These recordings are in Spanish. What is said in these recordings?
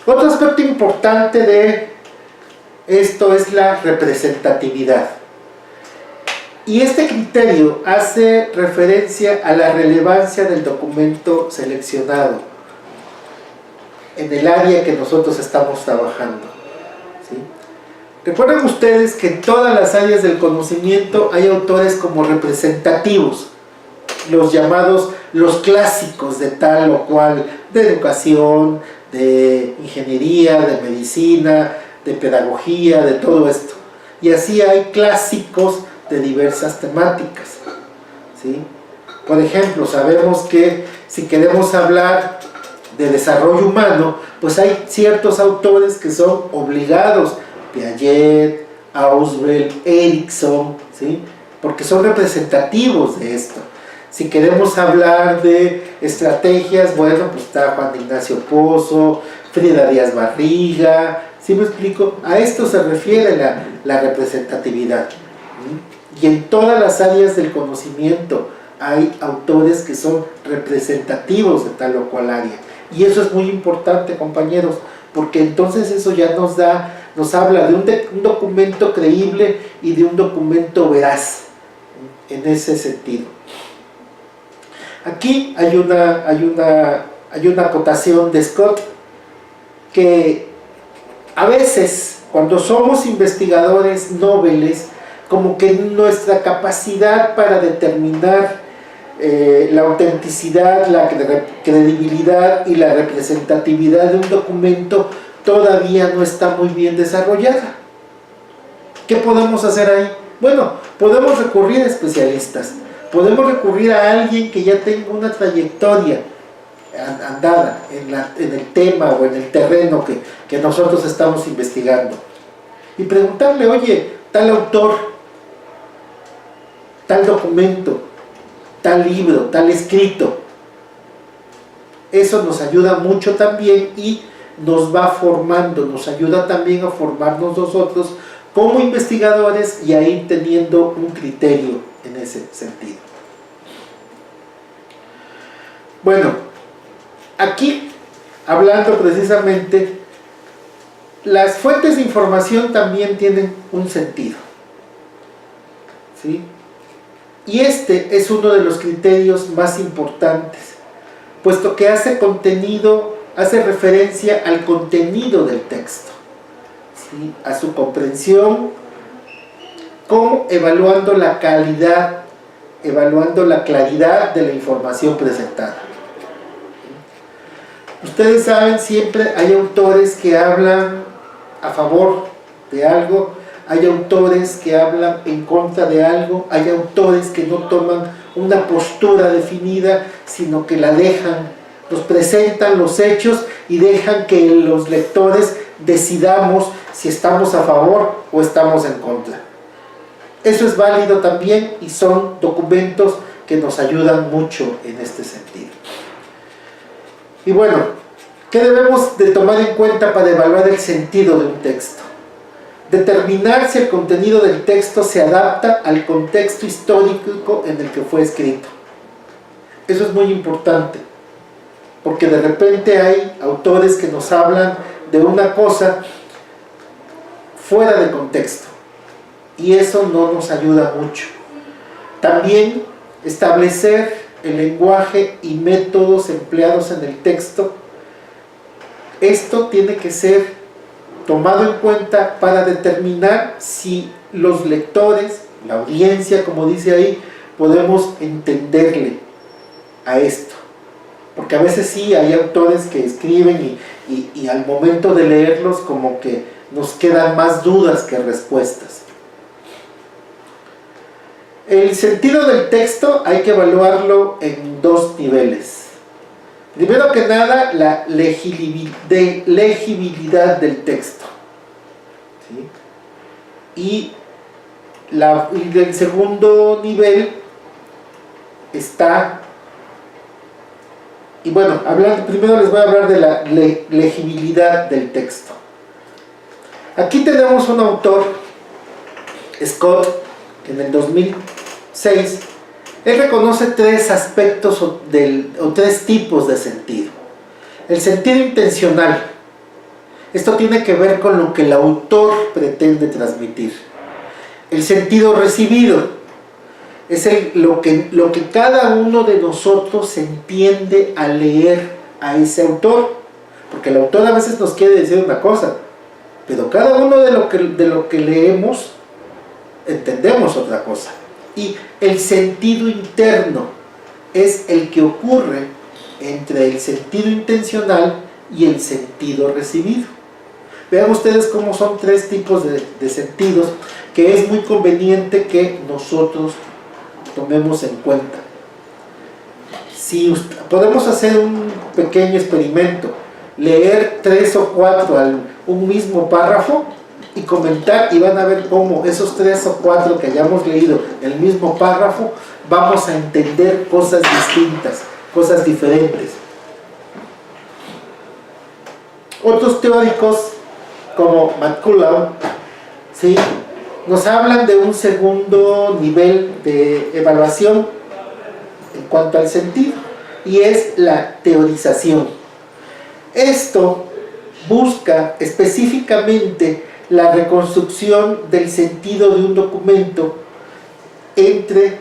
Otro aspecto importante de esto es la representatividad. Y este criterio hace referencia a la relevancia del documento seleccionado en el área que nosotros estamos trabajando, ¿sí? Recuerden ustedes que en todas las áreas del conocimiento hay autores como representativos, los llamados los clásicos de tal o cual, de educación, de ingeniería, de medicina, de pedagogía, de todo esto. Y así hay clásicos de diversas temáticas, ¿sí? Por ejemplo, sabemos que si queremos hablar de desarrollo humano, pues hay ciertos autores que son obligados, Piaget, Ausubel, Erikson, ¿sí? Porque son representativos de esto. Si queremos hablar de estrategias, bueno, pues está Juan Ignacio Pozo, Frida Díaz Barriga, ¿sí me explico? A esto se refiere la representatividad, ¿sí? Y en todas las áreas del conocimiento hay autores que son representativos de tal o cual área. Y eso es muy importante, compañeros, porque entonces eso ya nos habla de un documento creíble y de un documento veraz, en ese sentido. Aquí hay una acotación de Scott, que a veces cuando somos investigadores nobles, como que nuestra capacidad para determinar la autenticidad, la credibilidad y la representatividad de un documento todavía no está muy bien desarrollada. ¿Qué podemos hacer ahí? Bueno, podemos recurrir a especialistas, podemos recurrir a alguien que ya tenga una trayectoria andada en el tema o en el terreno que nosotros estamos investigando, y preguntarle: oye, tal autor, tal documento, tal libro, tal escrito. Eso nos ayuda mucho también y nos va formando, nos ayuda también a formarnos nosotros como investigadores y a ir teniendo un criterio en ese sentido. Bueno, aquí, hablando precisamente, las fuentes de información también tienen un sentido, ¿sí? Y este es uno de los criterios más importantes, puesto que hace referencia al contenido del texto, ¿sí? A su comprensión, como evaluando la calidad, evaluando la claridad de la información presentada. Ustedes saben, siempre hay autores que hablan a favor de algo, hay autores que hablan en contra de algo, hay autores que no toman una postura definida, sino que la dejan, nos presentan los hechos y dejan que los lectores decidamos si estamos a favor o estamos en contra. Eso es válido también y son documentos que nos ayudan mucho en este sentido. Y bueno, ¿qué debemos de tomar en cuenta para evaluar el sentido de un texto? Determinar si el contenido del texto se adapta al contexto histórico en el que fue escrito. Eso es muy importante, porque de repente hay autores que nos hablan de una cosa fuera de contexto, y eso no nos ayuda mucho. También establecer el lenguaje y métodos empleados en el texto. Esto tiene que ser tomado en cuenta para determinar si los lectores, la audiencia, como dice ahí, podemos entenderle a esto. Porque a veces sí hay autores que escriben y al momento de leerlos como que nos quedan más dudas que respuestas. El sentido del texto hay que evaluarlo en dos niveles. Primero que nada, la legibilidad del texto, ¿sí? Y el segundo nivel está, y bueno, primero les voy a hablar de la legibilidad del texto. Aquí tenemos un autor, Scott, que en el 2006 él reconoce tres aspectos o tres tipos de sentido. El sentido intencional, Esto tiene que ver con lo que el autor pretende transmitir. El sentido recibido es lo que cada uno de nosotros entiende al leer a ese autor. Porque el autor a veces nos quiere decir una cosa, pero cada uno de lo que leemos entendemos otra cosa. Y el sentido interno es el que ocurre entre el sentido intencional y el sentido recibido. Vean ustedes cómo son tres tipos de sentidos que es muy conveniente que nosotros tomemos en cuenta. Si podemos hacer un pequeño experimento, leer 3 o 4 un mismo párrafo y comentar, y van a ver cómo esos 3 o 4 que hayamos leído el mismo párrafo vamos a entender cosas distintas, cosas diferentes. Otros teóricos como McCullough, ¿sí?, nos hablan de un segundo nivel de evaluación en cuanto al sentido, y es la teorización. Esto busca específicamente la reconstrucción del sentido de un documento entre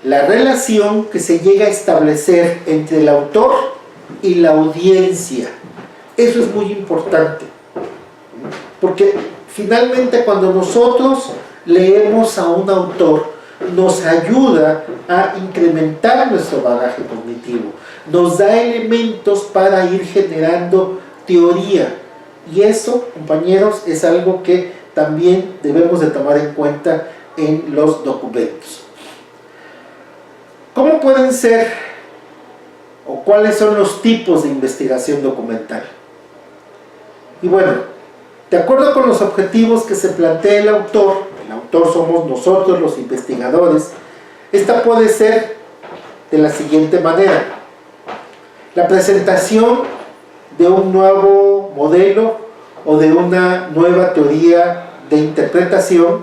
la relación que se llega a establecer entre el autor y la audiencia. Eso es muy importante, porque finalmente cuando nosotros leemos a un autor nos ayuda a incrementar nuestro bagaje cognitivo, nos da elementos para ir generando teoría, y eso, compañeros, es algo que también debemos de tomar en cuenta en los documentos. ¿Cómo pueden ser o cuáles son los tipos de investigación documental? Y bueno, de acuerdo con los objetivos que se plantea el autor somos nosotros los investigadores, esta puede ser de la siguiente manera: la presentación de un nuevo modelo o de una nueva teoría de interpretación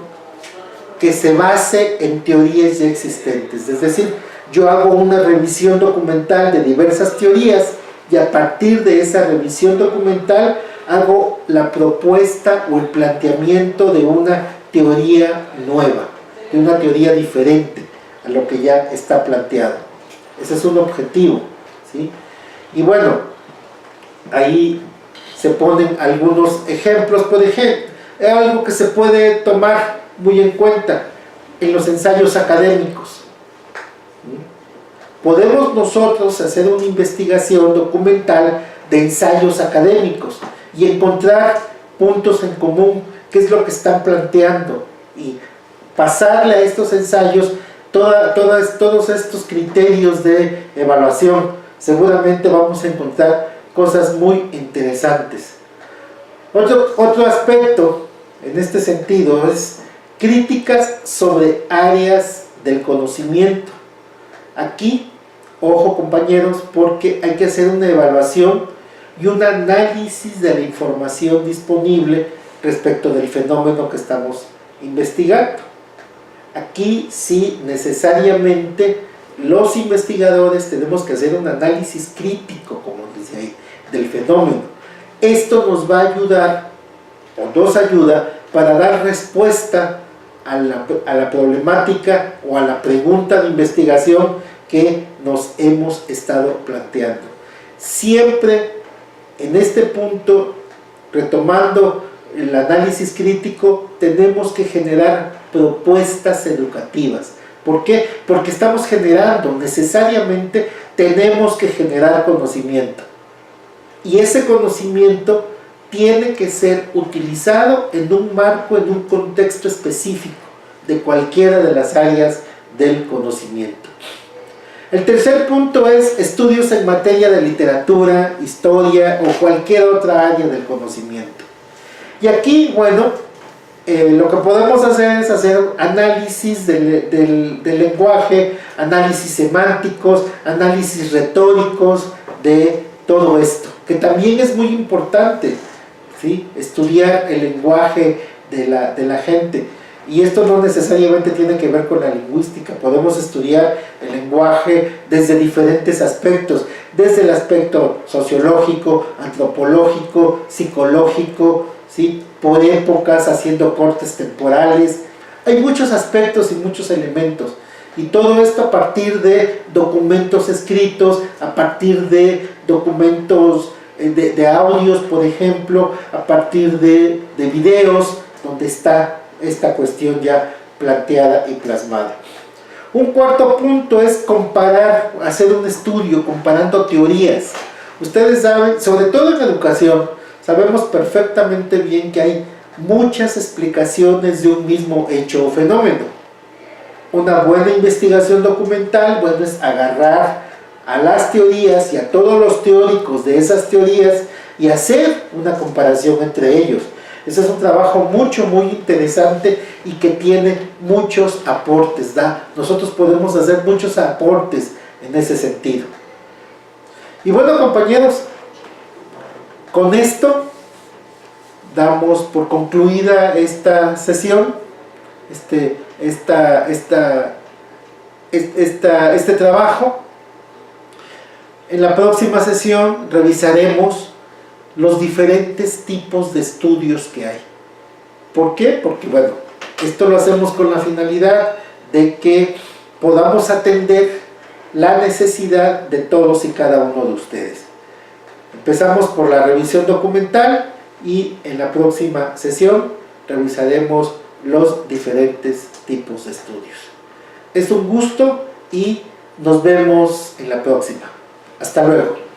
que se base en teorías ya existentes. Es decir, yo hago una revisión documental de diversas teorías y a partir de esa revisión documental hago la propuesta o el planteamiento de una teoría nueva, de una teoría diferente a lo que ya está planteado. Ese es un objetivo, ¿sí? Y bueno, ahí se ponen algunos ejemplos. Por ejemplo, es algo que se puede tomar muy en cuenta en los ensayos académicos. Podemos nosotros hacer una investigación documental de ensayos académicos y encontrar puntos en común, qué es lo que están planteando, y pasarle a estos ensayos todos estos criterios de evaluación. Seguramente vamos a encontrar cosas muy interesantes. Otro aspecto en este sentido es críticas sobre áreas del conocimiento. Aquí, ojo compañeros, porque hay que hacer una evaluación y un análisis de la información disponible respecto del fenómeno que estamos investigando. Aquí sí, necesariamente los investigadores tenemos que hacer un análisis crítico, como dice ahí, del fenómeno. Esto nos va a ayudar, o nos ayuda, para dar respuesta a la problemática o a la pregunta de investigación que nos hemos estado planteando. Siempre en este punto, retomando el análisis crítico, tenemos que generar propuestas educativas. ¿Por qué? Porque estamos generando, necesariamente tenemos que generar conocimiento. Y ese conocimiento tiene que ser utilizado en un marco, en un contexto específico de cualquiera de las áreas del conocimiento. El tercer punto es estudios en materia de literatura, historia o cualquier otra área del conocimiento. Y aquí, bueno, lo que podemos hacer es hacer análisis del lenguaje, análisis semánticos, análisis retóricos de todo esto, que también es muy importante, ¿sí? Estudiar el lenguaje de la gente. Y esto no necesariamente tiene que ver con la lingüística, podemos estudiar el lenguaje desde diferentes aspectos, desde el aspecto sociológico, antropológico, psicológico, ¿sí? Por épocas, haciendo cortes temporales. Hay muchos aspectos y muchos elementos, y todo esto a partir de documentos escritos, a partir de documentos de audios, por ejemplo, a partir de videos, donde está esta cuestión ya planteada y plasmada. Un cuarto punto es comparar, hacer un estudio comparando teorías. Ustedes saben, sobre todo en educación, sabemos perfectamente bien que hay muchas explicaciones de un mismo hecho o fenómeno. Una buena investigación documental, bueno, es agarrar a las teorías y a todos los teóricos de esas teorías y hacer una comparación entre ellos. Ese es un trabajo muy interesante y que tiene muchos aportes. Nosotros podemos hacer muchos aportes en ese sentido. Y bueno, compañeros, con esto damos por concluida esta sesión, este trabajo. En la próxima sesión revisaremos los diferentes tipos de estudios que hay. ¿Por qué? Porque bueno, esto lo hacemos con la finalidad de que podamos atender la necesidad de todos y cada uno de ustedes. Empezamos por la revisión documental y en la próxima sesión revisaremos los diferentes tipos de estudios. Es un gusto y nos vemos en la próxima. Hasta luego.